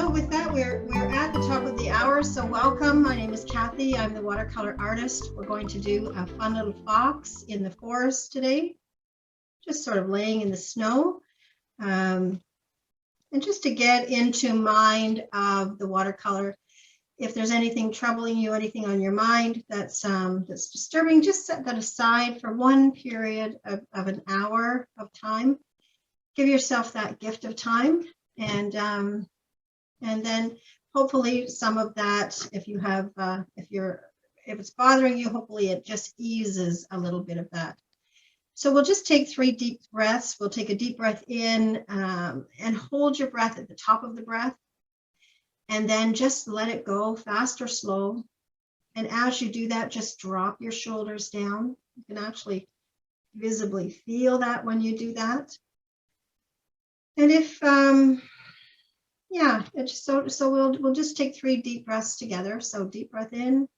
So with that, we're at the top of the hour. So welcome. My name is Cathy. I'm the watercolor artist. We're going to do a fun little fox in the forest today, just sort of laying in the snow. And just to get into mind of the watercolor, if there's anything troubling you, anything on your mind that's disturbing, just set that aside for one period of an hour of time. Give yourself that gift of time, and then hopefully some of that, if it's bothering you, hopefully it just eases a little bit of that. So we'll just take 3 deep breaths. We'll take a deep breath in and hold your breath at the top of the breath, and then just let it go, fast or slow. And as you do that, just drop your shoulders down. You can actually visibly feel that when you do that. And if we'll just take 3 deep breaths together. So deep breath in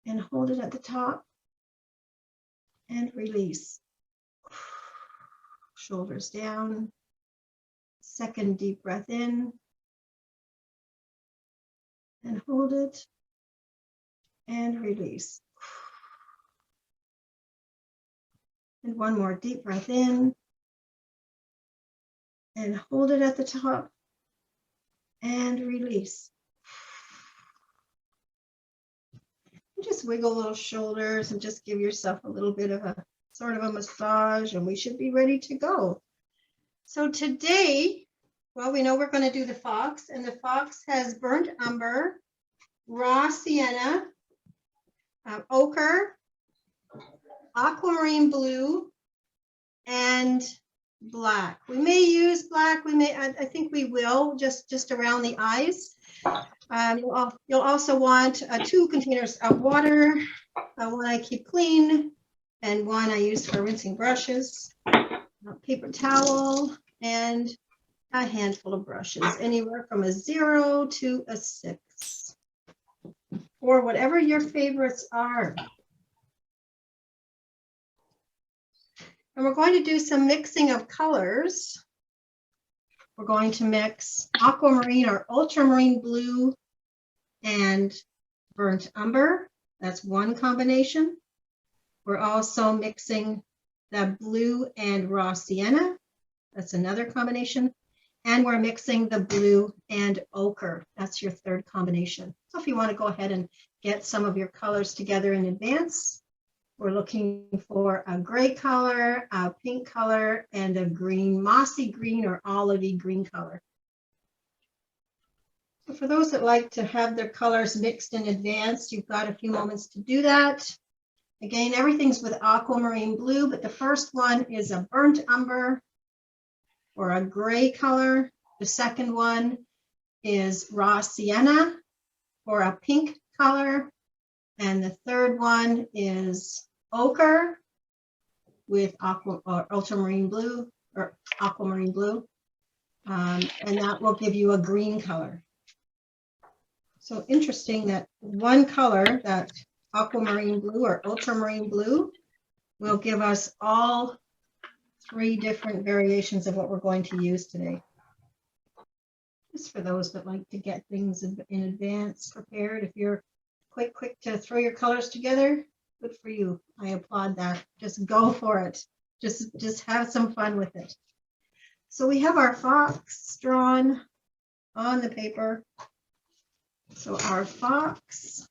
and hold it at the top and release. Shoulders down. Second deep breath in and hold it and release. And one more deep breath in and hold it at the top and release. And just wiggle those shoulders and just give yourself a little bit of a sort of a massage, and we should be ready to go. So today, well, we know we're going to do the fox, and the fox has burnt umber, raw sienna, ochre, aquamarine blue, and black. We may use black. I think we will just around the eyes. You'll also want 2 containers of water. One I keep clean, and one I use for rinsing brushes. A paper towel and a handful of brushes, anywhere from a 0 to a 6, or whatever your favorites are. And we're going to do some mixing of colors. We're going to mix aquamarine or ultramarine blue and burnt umber. That's one combination. We're also mixing the blue and raw sienna. That's another combination. And we're mixing the blue and ochre. That's your third combination. So if you want to go ahead and get some of your colors together in advance, we're looking for a gray color, a pink color, and a green, mossy green or olivey green color. So for those that like to have their colors mixed in advance, you've got a few moments to do that. Again, everything's with aquamarine blue, but the first one is a burnt umber or a gray color. The second one is raw sienna or a pink color. And the third one is ochre with ultramarine blue or aquamarine blue. And that will give you a green color. So interesting that one color, that aquamarine blue or ultramarine blue, will give us all 3 different variations of what we're going to use today. Just for those that like to get things in advance prepared. If you're quick to throw your colors together, good for you. I applaud that. Just go for it. Just have some fun with it. So we have our fox drawn on the paper. So our fox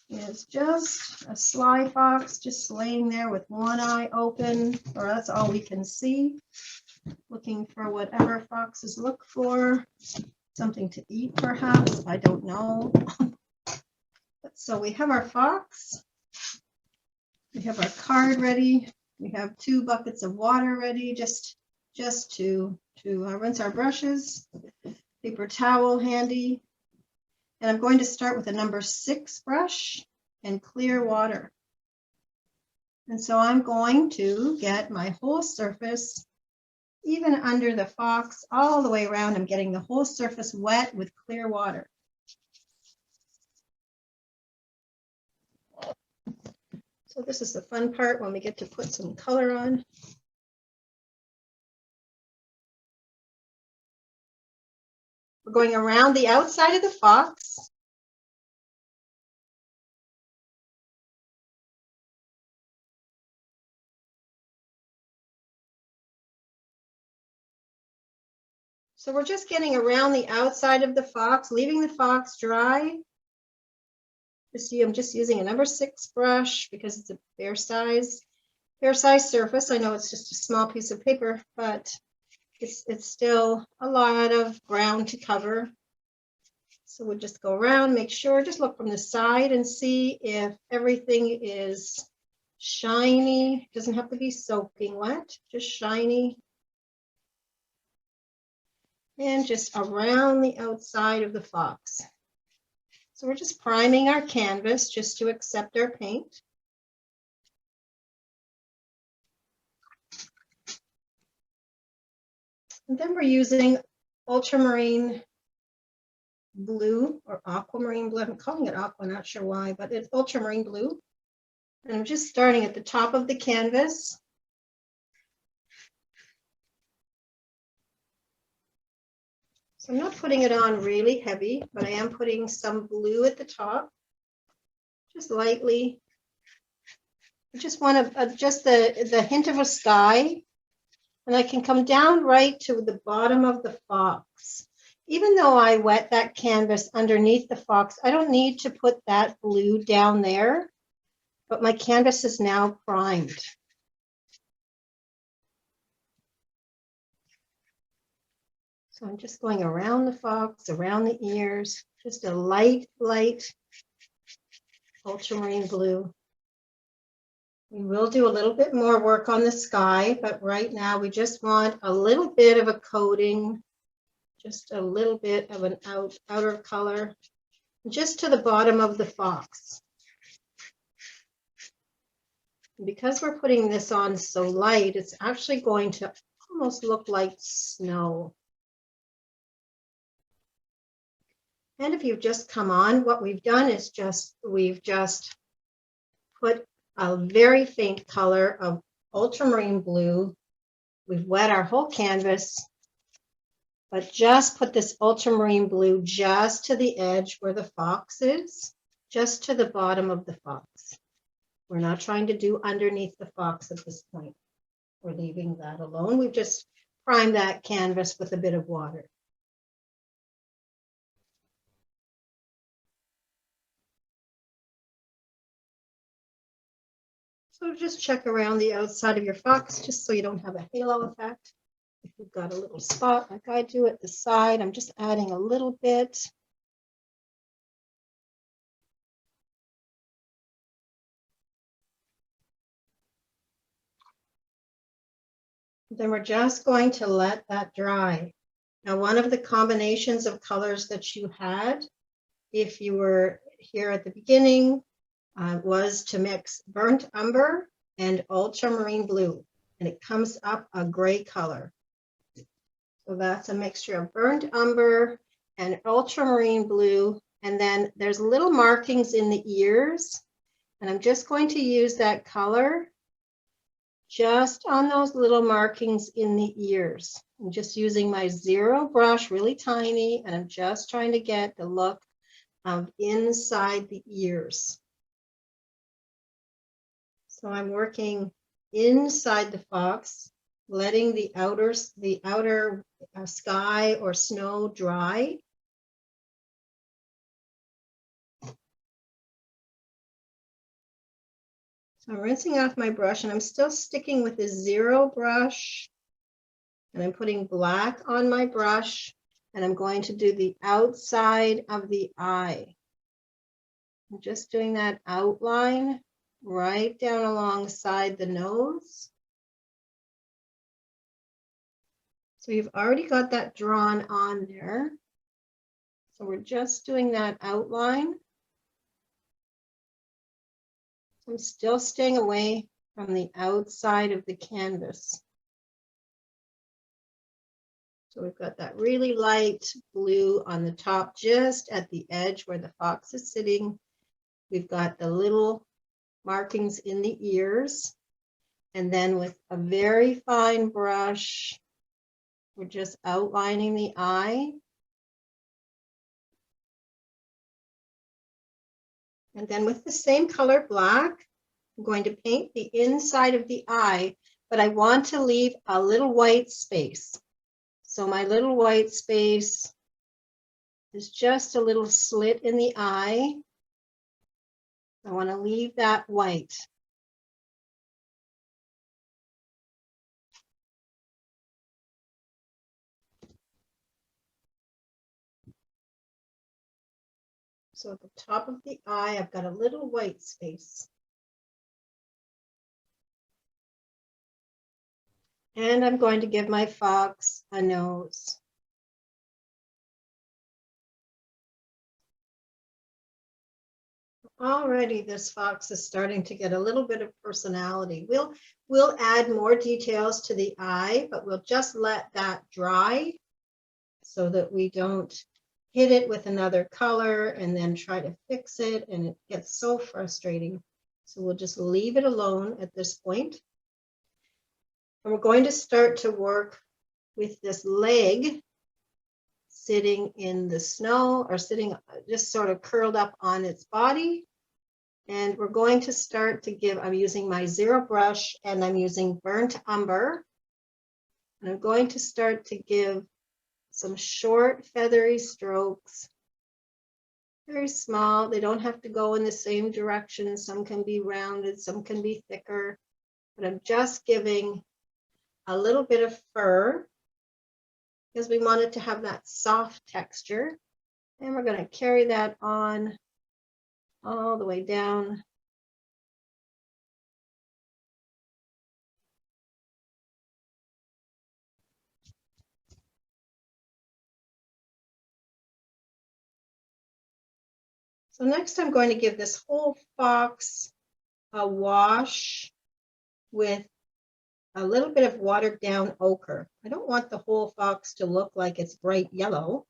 is just a sly fox, just laying there with one eye open, or that's all we can see, looking for whatever foxes look for, something to eat perhaps, I don't know. So we have our fox, we have our card ready, we have 2 buckets of water ready, just to rinse our brushes, paper towel handy. And I'm going to start with a number 6 brush and clear water. And so I'm going to get my whole surface, even under the fox, all the way around. I'm getting the whole surface wet with clear water. So this is the fun part when we get to put some color on. We're going around the outside of the fox. So we're just getting around the outside of the fox, leaving the fox dry. You see, I'm just using a number 6 brush because it's a fair size surface. I know it's just a small piece of paper, but it's still a lot of ground to cover. So we'll just go around, make sure, just look from the side and see if everything is shiny. It doesn't have to be soaking wet, just shiny. And just around the outside of the fox. So we're just priming our canvas just to accept our paint. And then we're using ultramarine blue or aquamarine blue. I'm calling it aqua, not sure why, but it's ultramarine blue. And I'm just starting at the top of the canvas. So I'm not putting it on really heavy, but I am putting some blue at the top, just lightly. I just want to adjust the hint of a sky, and I can come down right to the bottom of the fox. Even though I wet that canvas underneath the fox, I don't need to put that blue down there, but my canvas is now primed. So I'm just going around the fox, around the ears, just a light ultramarine blue. We will do a little bit more work on the sky, but right now we just want a little bit of a coating, just a little bit of an outer color, just to the bottom of the fox. Because we're putting this on so light, it's actually going to almost look like snow. And if you've just come on, what we've done is we've just put a very faint color of ultramarine blue. We've wet our whole canvas, but just put this ultramarine blue just to the edge where the fox is, just to the bottom of the fox. We're not trying to do underneath the fox at this point. We're leaving that alone. We've just primed that canvas with a bit of water. So just check around the outside of your fox just so you don't have a halo effect. If you've got a little spot like I do at the side, I'm just adding a little bit. Then we're just going to let that dry. Now, one of the combinations of colors that you had, if you were here at the beginning, was to mix burnt umber and ultramarine blue, and it comes up a gray color. So that's a mixture of burnt umber and ultramarine blue, and then there's little markings in the ears, and I'm just going to use that color just on those little markings in the ears. I'm just using my 0 brush, really tiny, and I'm just trying to get the look of inside the ears. So I'm working inside the fox, letting the outer sky or snow dry. So I'm rinsing off my brush, and I'm still sticking with the 0 brush, and I'm putting black on my brush, and I'm going to do the outside of the eye. I'm just doing that outline right down alongside the nose. So you've already got that drawn on there. So we're just doing that outline. I'm still staying away from the outside of the canvas. So we've got that really light blue on the top, just at the edge where the fox is sitting. We've got the little markings in the ears. And then with a very fine brush, we're just outlining the eye. And then with the same color, black, I'm going to paint the inside of the eye, but I want to leave a little white space. So my little white space is just a little slit in the eye. I want to leave that white. So at the top of the eye, I've got a little white space. And I'm going to give my fox a nose. Already this fox is starting to get a little bit of personality. We'll add more details to the eye, but we'll just let that dry so that we don't hit it with another color and then try to fix it, and it gets so frustrating. So we'll just leave it alone at this point. And we're going to start to work with this leg sitting in the snow, or sitting just sort of curled up on its body. And we're going to start to give, I'm using my zero brush and I'm using burnt umber. And I'm going to start to give some short feathery strokes, very small. They don't have to go in the same direction. Some can be rounded, some can be thicker, but I'm just giving a little bit of fur because we want it to have that soft texture. And we're going to carry that on all the way down. So next I'm going to give this whole fox a wash with a little bit of watered down ochre. I don't want the whole fox to look like it's bright yellow.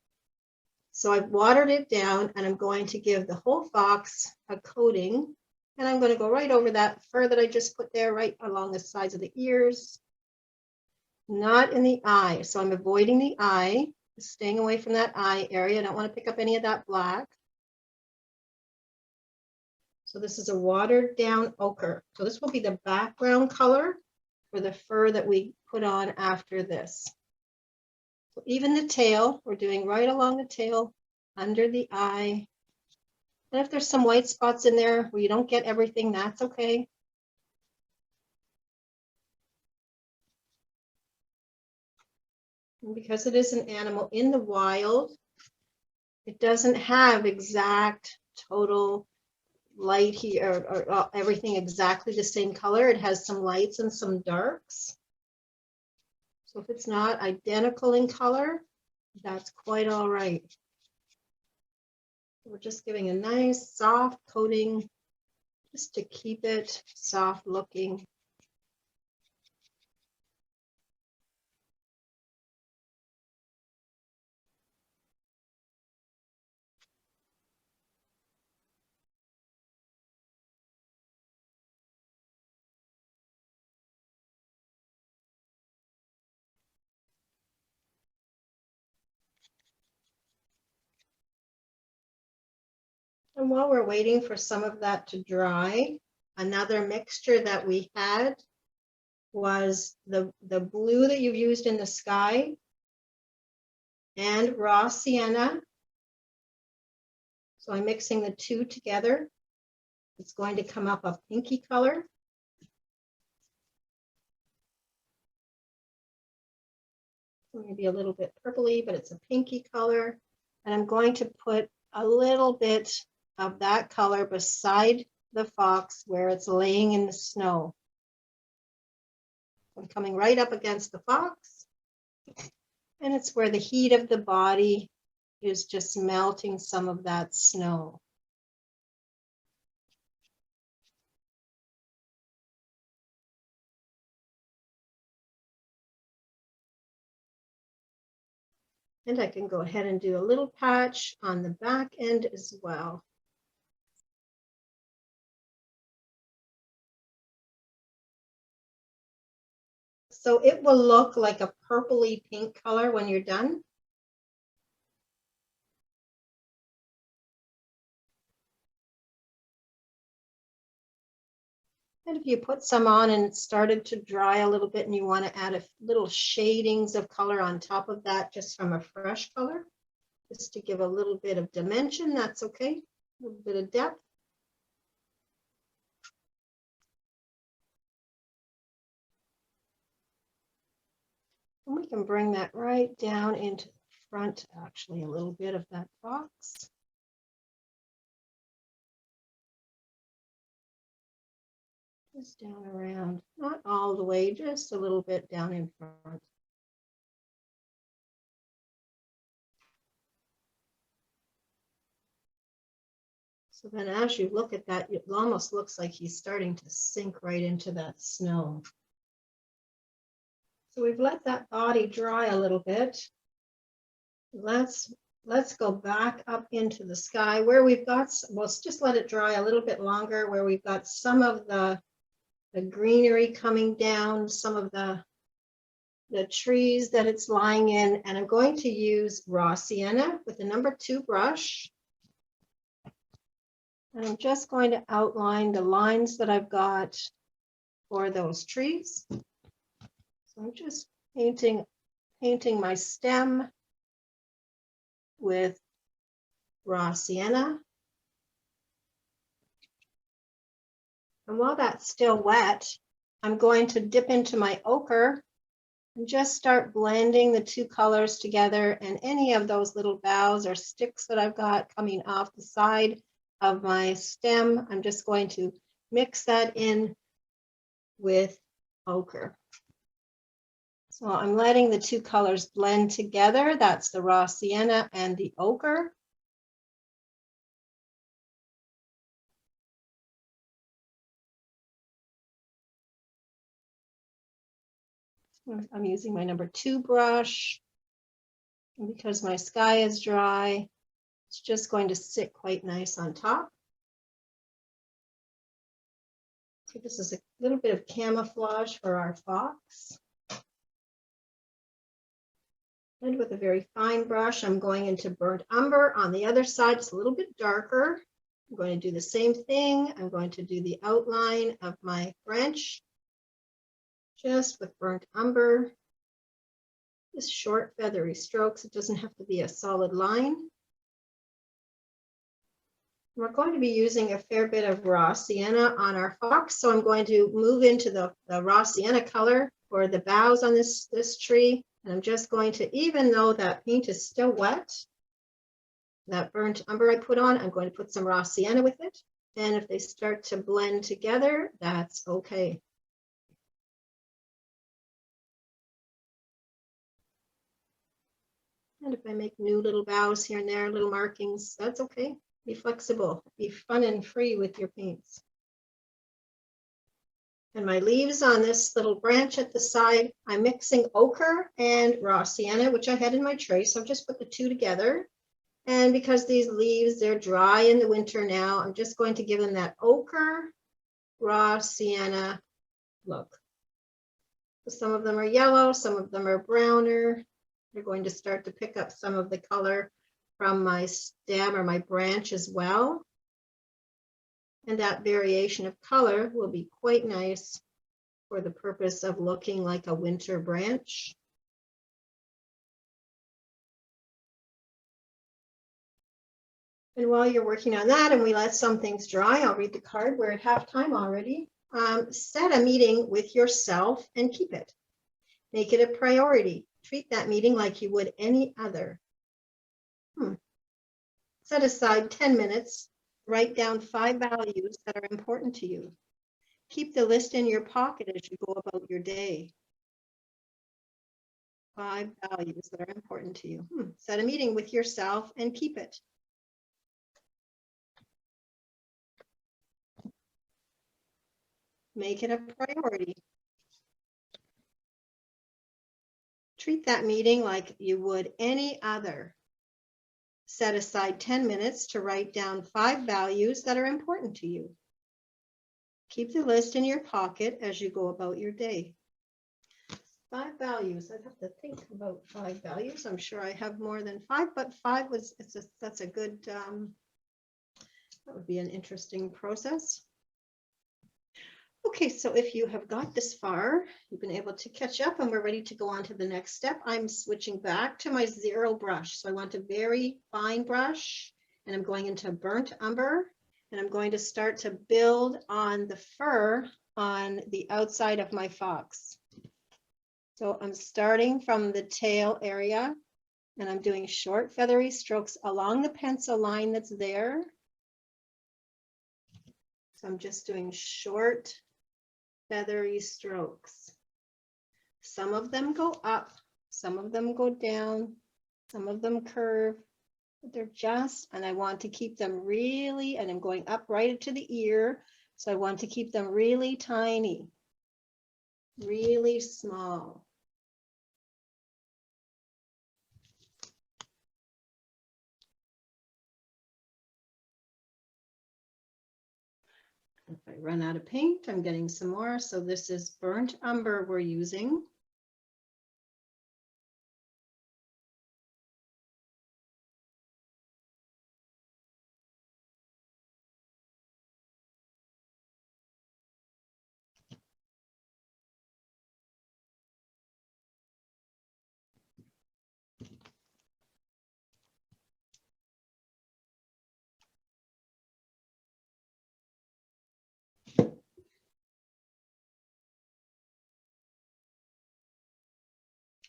So I've watered it down, and I'm going to give the whole fox a coating. And I'm going to go right over that fur that I just put there, right along the sides of the ears, not in the eye. So I'm avoiding the eye, staying away from that eye area. I don't want to pick up any of that black. So this is a watered down ochre. So this will be the background color for the fur that we put on after this. So even the tail, we're doing right along the tail, under the eye. And if there's some white spots in there where you don't get everything, that's okay. And because it is an animal in the wild, it doesn't have exact total light here, or everything exactly the same color. It has some lights and some darks. So if it's not identical in color, that's quite all right. We're just giving a nice soft coating just to keep it soft looking. And while we're waiting for some of that to dry, another mixture that we had was the blue that you've used in the sky and raw sienna. So I'm mixing the two together. It's going to come up a pinky color. Maybe a little bit purpley, but it's a pinky color. And I'm going to put a little bit of that color beside the fox where it's laying in the snow. I'm coming right up against the fox, and it's where the heat of the body is just melting some of that snow. And I can go ahead and do a little patch on the back end as well. So it will look like a purpley pink color when you're done. And if you put some on and it started to dry a little bit and you want to add a little shadings of color on top of that, just from a fresh color, just to give a little bit of dimension, that's okay. A little bit of depth. And we can bring that right down into the front, actually, a little bit of that box. Just down around, not all the way, just a little bit down in front. So then as you look at that, it almost looks like he's starting to sink right into that snow. So we've let that body dry a little bit. Let's go back up into the sky where we've got, we'll just let it dry a little bit longer, where we've got some of the greenery coming down, some of the trees that it's lying in. And I'm going to use raw sienna with the number 2 brush. And I'm just going to outline the lines that I've got for those trees. So I'm just painting my stem with raw sienna. And while that's still wet, I'm going to dip into my ochre and just start blending the 2 colors together, and any of those little boughs or sticks that I've got coming off the side of my stem, I'm just going to mix that in with ochre. So I'm letting the 2 colors blend together. That's the raw sienna and the ochre. I'm using my number 2 brush. And because my sky is dry, it's just going to sit quite nice on top. So this is a little bit of camouflage for our fox. And with a very fine brush, I'm going into burnt umber on the other side. It's a little bit darker. I'm going to do the same thing. I'm going to do the outline of my branch just with burnt umber. Just short feathery strokes. It doesn't have to be a solid line. We're going to be using a fair bit of raw sienna on our fox, so I'm going to move into the raw sienna color for the boughs on this tree. And I'm just going to, even though that paint is still wet, that burnt umber I put on, I'm going to put some raw sienna with it. And if they start to blend together, that's okay. And if I make new little boughs here and there, little markings, that's okay. Be flexible, be fun and free with your paints. And my leaves on this little branch at the side, I'm mixing ochre and raw sienna, which I had in my tray. So I've just put the 2 together. And because these leaves, they're dry in the winter now, I'm just going to give them that ochre, raw sienna look. Some of them are yellow, some of them are browner. They're going to start to pick up some of the color from my stem or my branch as well. And that variation of color will be quite nice for the purpose of looking like a winter branch. And while you're working on that and we let some things dry, I'll read the card. We're at halftime already. Set a meeting with yourself and keep it. Make it a priority. Treat that meeting like you would any other. Set aside 10 minutes. Write down 5 values that are important to you. Keep the list in your pocket as you go about your day. 5 values that are important to you. Set a meeting with yourself and keep it. Make it a priority. Treat that meeting like you would any other. Set aside 10 minutes to write down 5 values that are important to you. Keep the list in your pocket as you go about your day. 5 values. I'd have to think about 5 values. I'm sure I have more than 5, but 5 was, that's a good, that would be an interesting process. Okay, so if you have got this far, you've been able to catch up and we're ready to go on to the next step. I'm switching back to my zero brush. So I want a very fine brush and I'm going into burnt umber and I'm going to start to build on the fur on the outside of my fox. So I'm starting from the tail area and I'm doing short feathery strokes along the pencil line that's there. So I'm just doing short feathery strokes. Some of them go up, some of them go down, some of them curve, but they're just, and I want to keep them really, and I'm going up right to the ear, so I want to keep them really tiny, really small. If I run out of paint, I'm getting some more. So this is burnt umber we're using.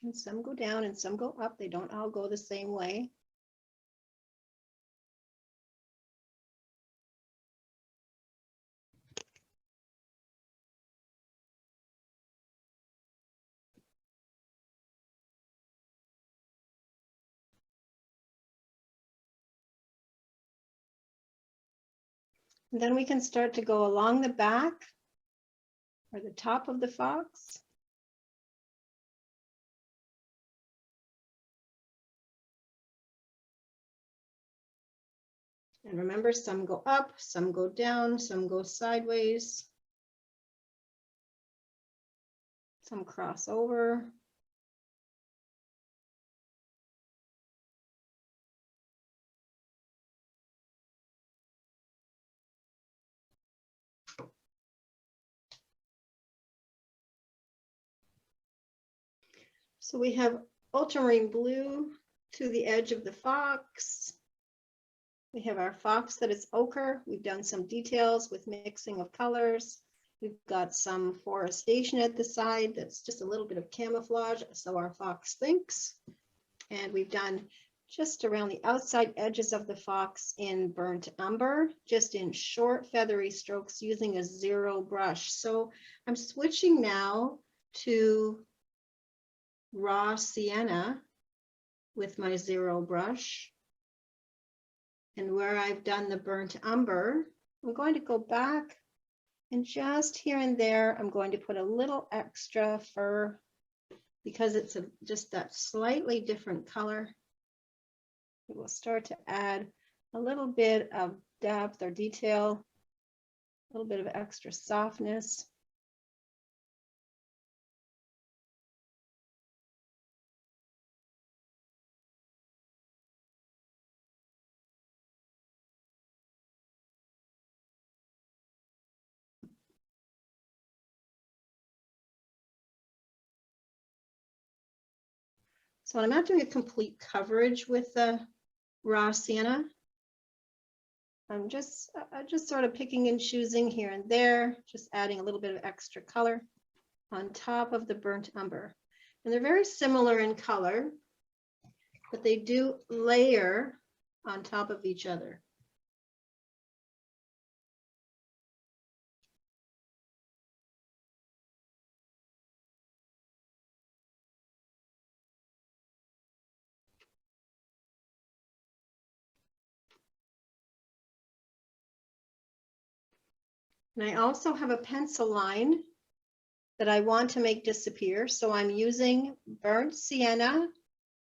And some go down and some go up. They don't all go the same way. And then we can start to go along the back or the top of the fox. And remember, some go up, some go down, some go sideways, some cross over. So we have ultramarine blue to the edge of the fox. We have our fox that is ochre. We've done some details with mixing of colors. We've got some forestation at the side that's just a little bit of camouflage, so our fox thinks. And we've done just around the outside edges of the fox in burnt umber, just in short feathery strokes using a zero brush. So I'm switching now to raw sienna with my zero brush. And where I've done the burnt umber, I'm going to go back and just here and there, I'm going to put a little extra fur because it's just that slightly different color. We will start to add a little bit of depth or detail, a little bit of extra softness. So I'm not doing a complete coverage with the raw sienna. I'm just sort of picking and choosing here and there, just adding a little bit of extra color on top of the burnt umber. And they're very similar in color, but they do layer on top of each other. And I also have a pencil line that I want to make disappear. So I'm using burnt sienna,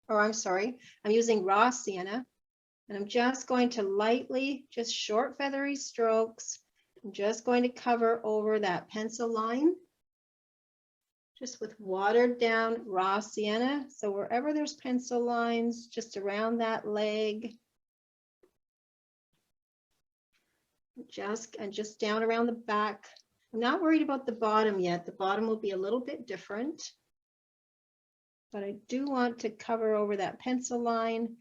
or I'm sorry, I'm using raw sienna. And I'm just going to lightly, just short feathery strokes. I'm just going to cover over that pencil line, just with watered down raw sienna. So wherever there's pencil lines, just around that leg, just down around the back I'm not worried about the bottom yet. The bottom will be a little bit different, but I do want to cover over that pencil line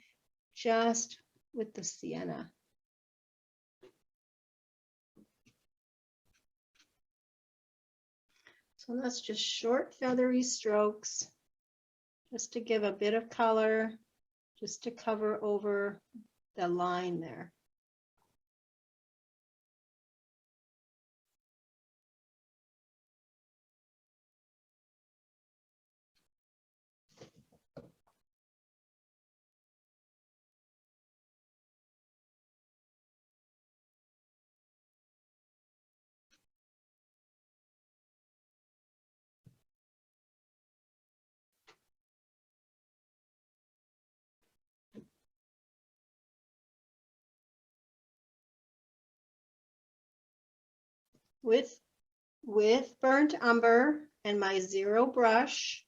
just with the sienna. So that's just short feathery strokes, just to give a bit of color, just to cover over the line there. With burnt umber and my zero brush,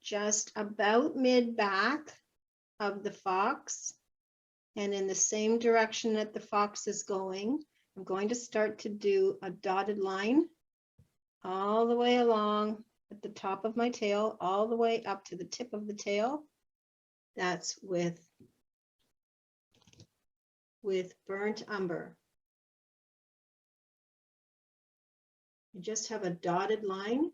just about mid back of the fox and in the same direction that the fox is going, I'm going to start to do a dotted line all the way along at the top of my tail, all the way up to the tip of the tail. That's with burnt umber. You just have a dotted line.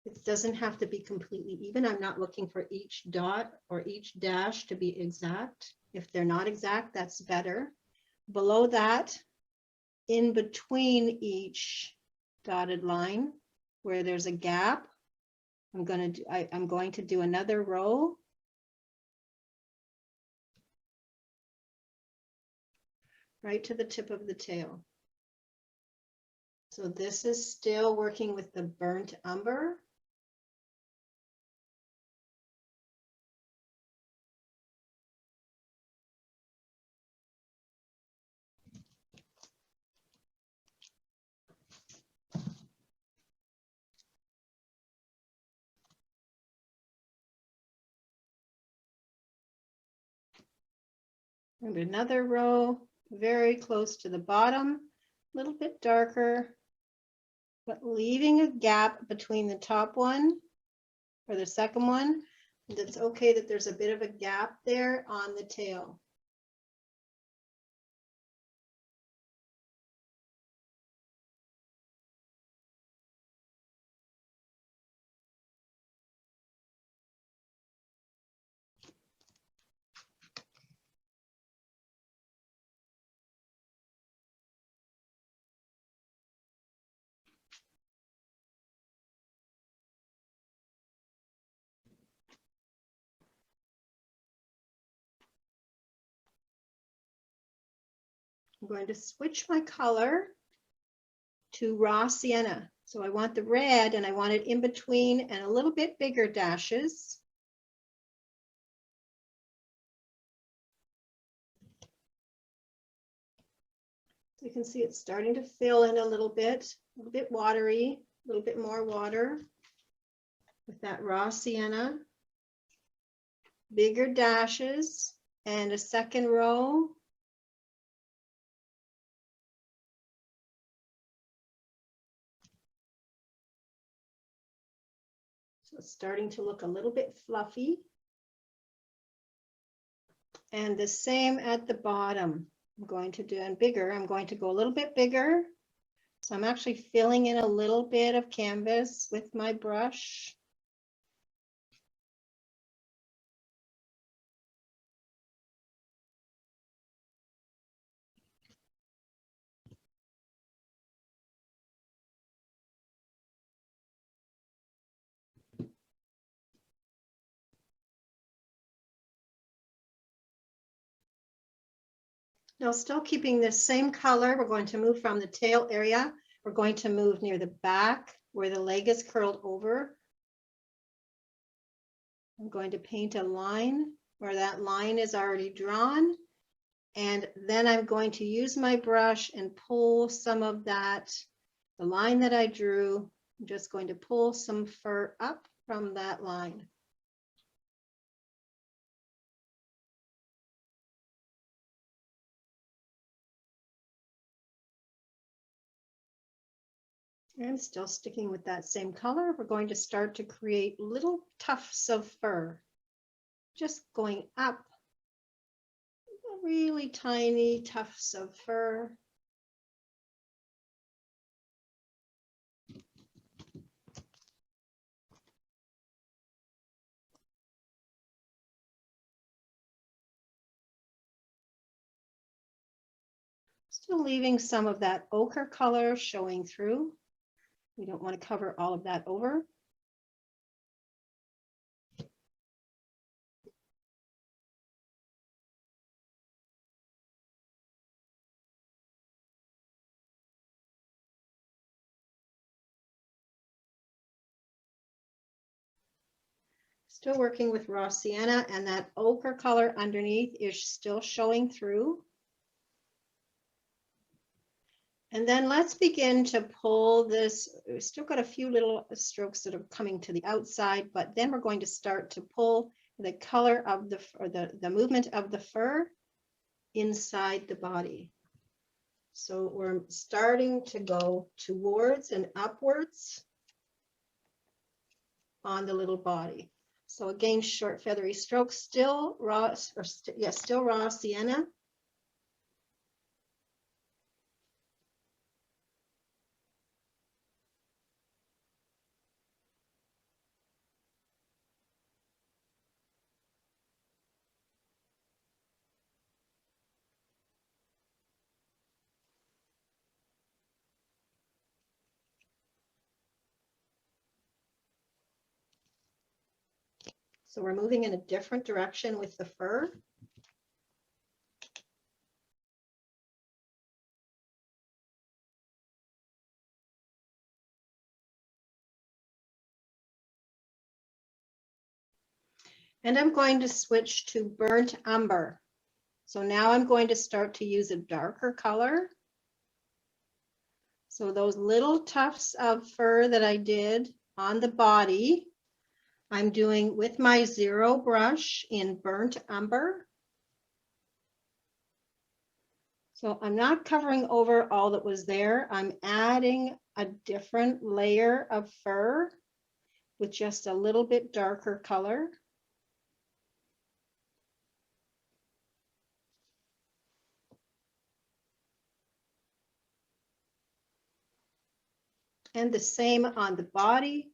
It doesn't have to be completely even. I'm not looking for each dot or each dash to be exact. If they're not exact, that's better. Below that, in between each dotted line, where there's a gap, I'm going to do another row. Right to the tip of the tail. So this is still working with the burnt umber. And another row very close to the bottom, a little bit darker, but leaving a gap between the top one or the second one. And it's okay that there's a bit of a gap there on the tail. I'm going to switch my color to raw sienna. So I want the red and I want it in between and a little bit bigger dashes. So you can see it's starting to fill in a little bit watery, a little bit more water with that raw sienna. Bigger dashes and a second row. So it's starting to look a little bit fluffy. And the same at the bottom. I'm going to do and bigger. I'm going to go a little bit bigger. So I'm actually filling in a little bit of canvas with my brush. Now, still keeping this same color, we're going to move from the tail area. We're going to move near the back where the leg is curled over. I'm going to paint a line where that line is already drawn. And then I'm going to use my brush and pull some of that, the line that I drew. I'm just going to pull some fur up from that line. I'm still sticking with that same color. We're going to start to create little tufts of fur, just going up, really tiny tufts of fur. Still leaving some of that ochre color showing through. We don't want to cover all of that over. Still working with raw sienna, and that ochre color underneath is still showing through. And then let's begin to pull this. We've still got a few little strokes that are coming to the outside, but then we're going to start to pull the color of the movement of the fur inside the body. So we're starting to go towards and upwards on the little body. So again, short feathery strokes, still raw, still raw sienna. So we're moving in a different direction with the fur. And I'm going to switch to burnt umber. So now I'm going to start to use a darker color. So those little tufts of fur that I did on the body, I'm doing with my zero brush in burnt umber. So I'm not covering over all that was there. I'm adding a different layer of fur with just a little bit darker color. And the same on the body,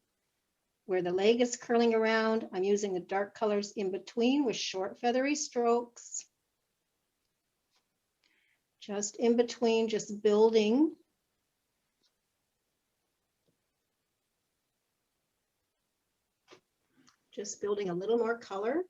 where the leg is curling around. I'm using the dark colors in between with short feathery strokes. Just in between, just building. Just building a little more color.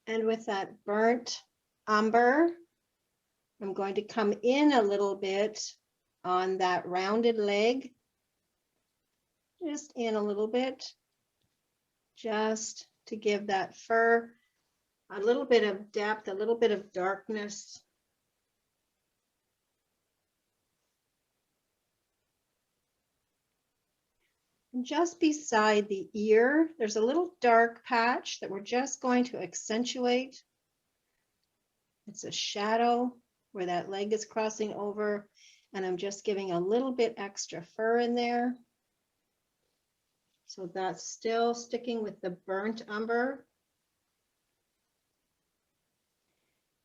And with that burnt umber, I'm going to come in a little bit on that rounded leg. Just in a little bit, just to give that fur a little bit of depth, a little bit of darkness. And just beside the ear, there's a little dark patch that we're just going to accentuate. It's a shadow where that leg is crossing over, and I'm just giving a little bit extra fur in there. So that's still sticking with the burnt umber.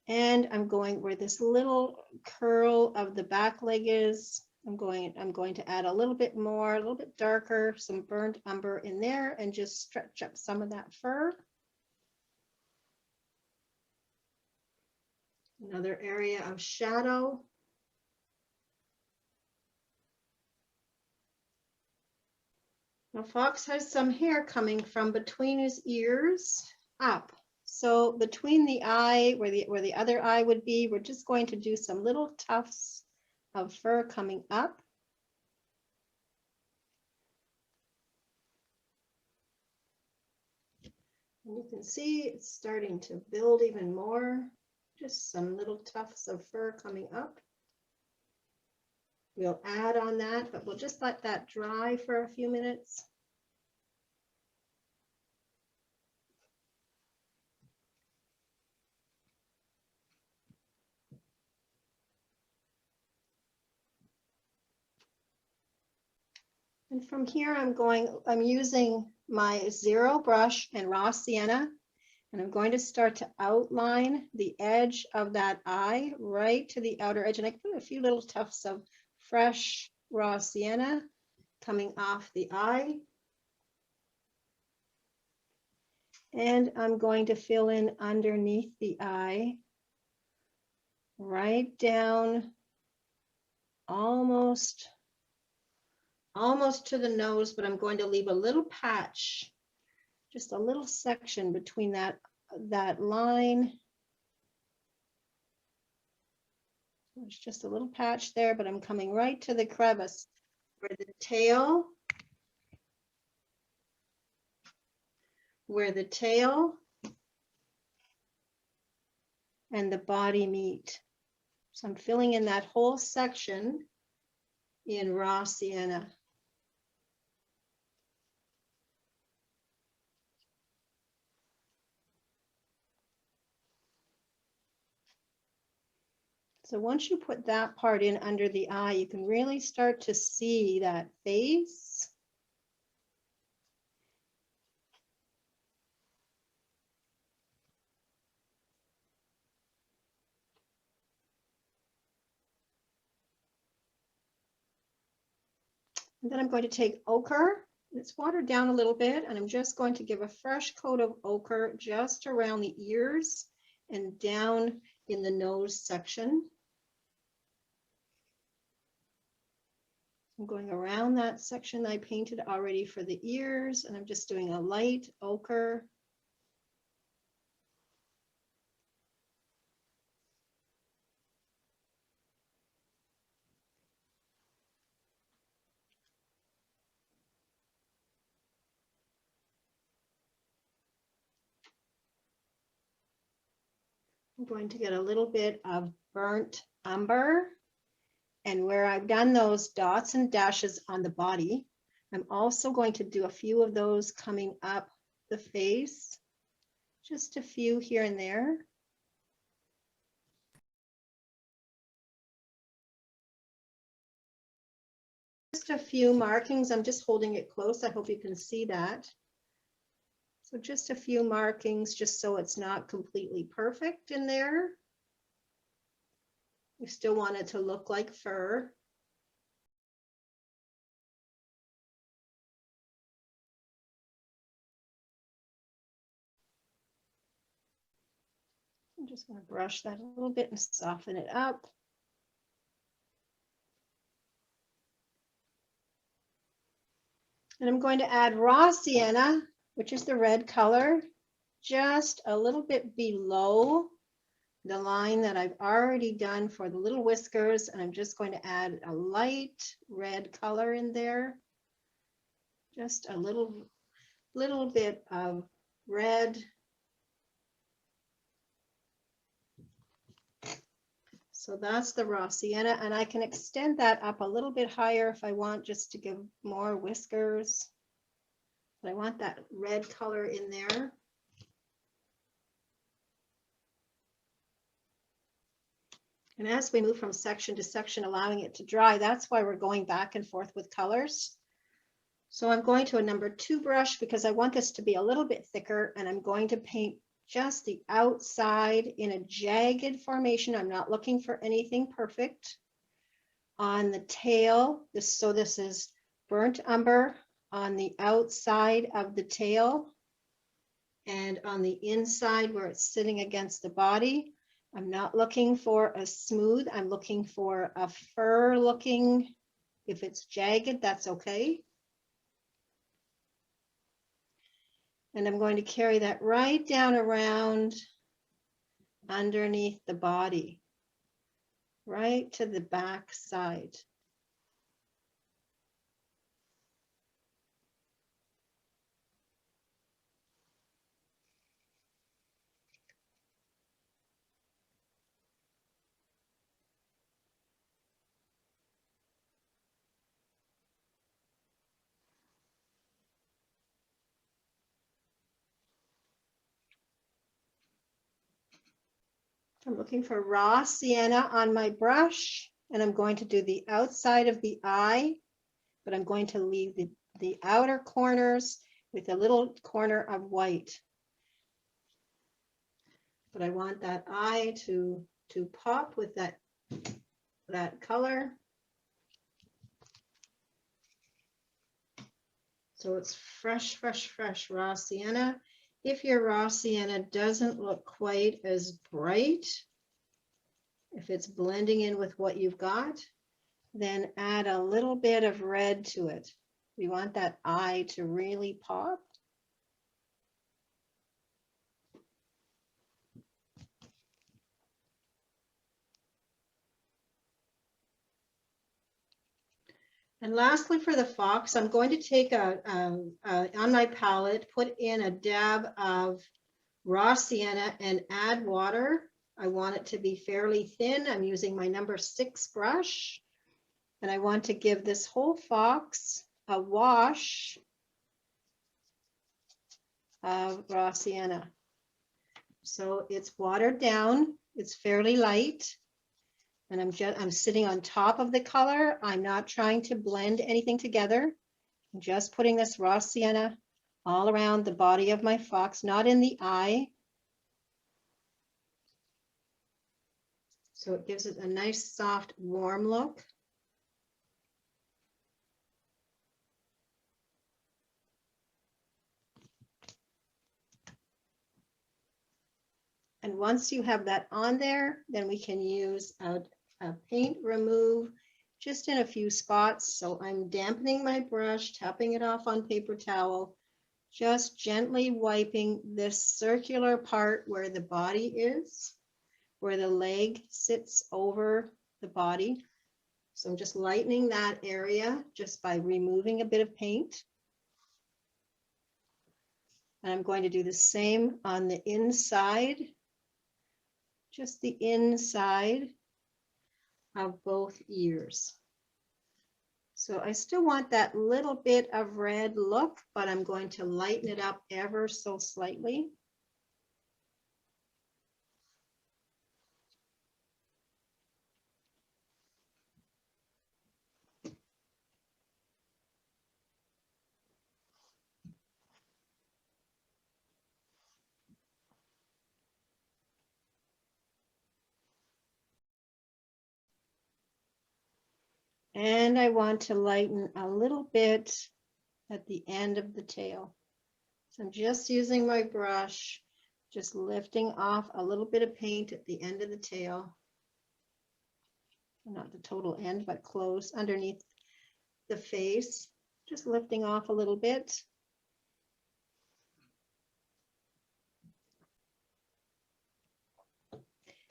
And I'm going where this little curl of the back leg is. I'm going to add a little bit more, a little bit darker, some burnt umber in there, and just stretch up some of that fur. Another area of shadow. Now Fox has some hair coming from between his ears up. So between the eye, where the other eye would be, we're just going to do some little tufts of fur coming up. And you can see it's starting to build even more. Just some little tufts of fur coming up. We'll add on that, but we'll just let that dry for a few minutes. And from here, I'm using my zero brush and raw sienna, and I'm going to start to outline the edge of that eye right to the outer edge. And I put a few little tufts of fresh raw sienna coming off the eye. And I'm going to fill in underneath the eye, right down almost to the nose, but I'm going to leave a little patch, just a little section between that line. There's just a little patch there, but I'm coming right to the crevice where the tail and the body meet. So I'm filling in that whole section in raw sienna. So once you put that part in under the eye, you can really start to see that face. And then I'm going to take ochre. It's watered down a little bit, and I'm just going to give a fresh coat of ochre just around the ears and down in the nose section. I'm going around that section I painted already for the ears, and I'm just doing a light ochre. I'm going to get a little bit of burnt umber. And where I've done those dots and dashes on the body, I'm also going to do a few of those coming up the face, just a few here and there. Just a few markings. I'm just holding it close. I hope you can see that. So just a few markings, just so it's not completely perfect in there. We still want it to look like fur. I'm just going to brush that a little bit and soften it up. And I'm going to add raw sienna, which is the red color, just a little bit below the line that I've already done for the little whiskers. And I'm just going to add a light red color in there. Just a little bit of red. So that's the raw sienna, and I can extend that up a little bit higher if I want, just to give more whiskers. But I want that red color in there. And as we move from section to section, allowing it to dry, that's why we're going back and forth with colors. So I'm going to a number 2 brush because I want this to be a little bit thicker, and I'm going to paint just the outside in a jagged formation. I'm not looking for anything perfect. On the tail, this is burnt umber on the outside of the tail, and on the inside where it's sitting against the body. I'm not looking for a smooth, I'm looking for a fur looking. If it's jagged, that's okay. And I'm going to carry that right down around underneath the body, right to the back side. I'm looking for raw sienna on my brush, and I'm going to do the outside of the eye but I'm going to leave the outer corners with a little corner of white. But I want that eye to pop with that color. So it's fresh, fresh, fresh raw sienna. If your raw sienna doesn't look quite as bright, if it's blending in with what you've got, then add a little bit of red to it. We want that eye to really pop. And lastly, for the fox, I'm going to take on my palette, put in a dab of raw sienna and add water. I want it to be fairly thin. I'm using my number 6 brush. And I want to give this whole fox a wash of raw sienna. So it's watered down, it's fairly light. And I'm sitting on top of the color. I'm not trying to blend anything together. I'm just putting this raw sienna all around the body of my fox, not in the eye. So it gives it a nice, soft, warm look. And once you have that on there, then we can use a paint remove just in a few spots. So I'm dampening my brush, tapping it off on paper towel, just gently wiping this circular part where the body is, where the leg sits over the body. So I'm just lightening that area just by removing a bit of paint. And I'm going to do the same on the inside, just the inside of both ears. So I still want that little bit of red look, but I'm going to lighten it up ever so slightly. And I want to lighten a little bit at the end of the tail. So I'm just using my brush, just lifting off a little bit of paint at the end of the tail. Not the total end, but close underneath the face. Just lifting off a little bit.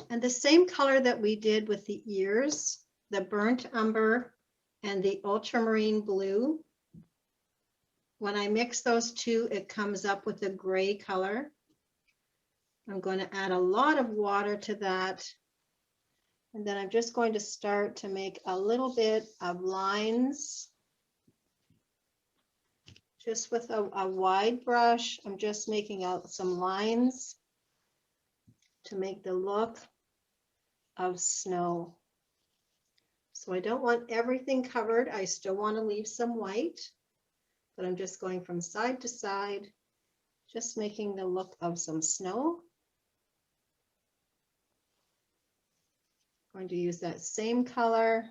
And the same color that we did with the ears, the burnt umber and the ultramarine blue, when I mix those two, it comes up with a gray color. I'm going to add a lot of water to that. And then I'm just going to start to make a little bit of lines. Just with a wide brush, I'm just making out some lines to make the look of snow. So I don't want everything covered. I still want to leave some white, but I'm just going from side to side, just making the look of some snow. I'm going to use that same color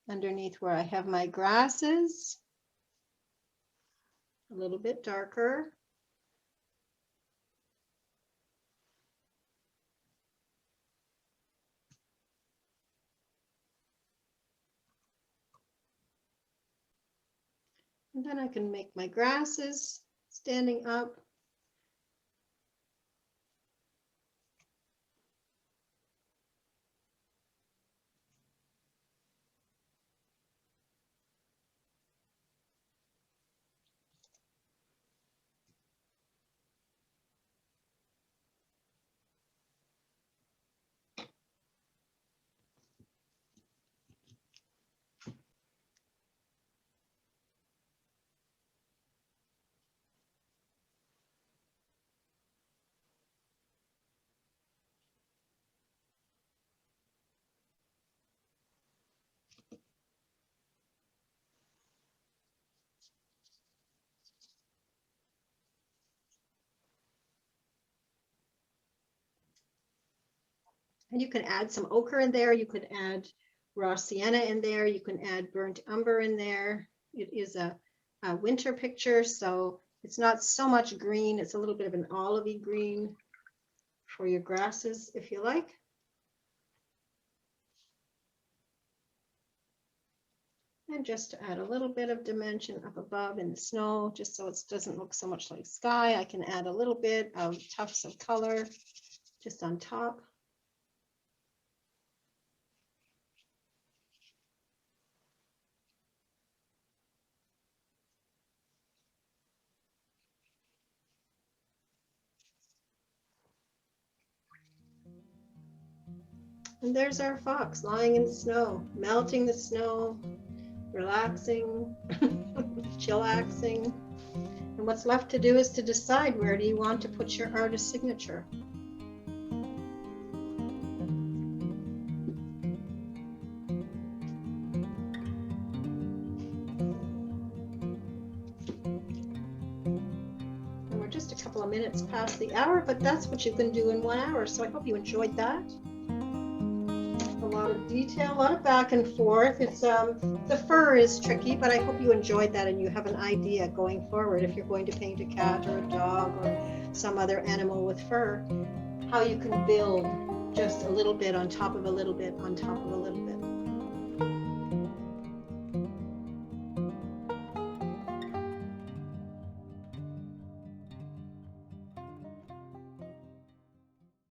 underneath where I have my grasses, a little bit darker. And then I can make my grasses standing up. And you can add some ochre in there. You could add raw sienna in there. You can add burnt umber in there. It is a winter picture, so it's not so much green. It's a little bit of an olivey green for your grasses, if you like. And just to add a little bit of dimension up above in the snow, just so it doesn't look so much like sky, I can add a little bit of tufts of color just on top. And there's our fox lying in the snow, melting the snow, relaxing, chillaxing. And what's left to do is to decide, where do you want to put your artist signature? And we're just a couple of minutes past the hour, but that's what you can do in 1 hour. So I hope you enjoyed that. A lot of detail, a lot of back and forth. It's the fur is tricky, but I hope you enjoyed that and you have an idea going forward, if you're going to paint a cat or a dog or some other animal with fur, how you can build just a little bit on top of a little bit on top of a little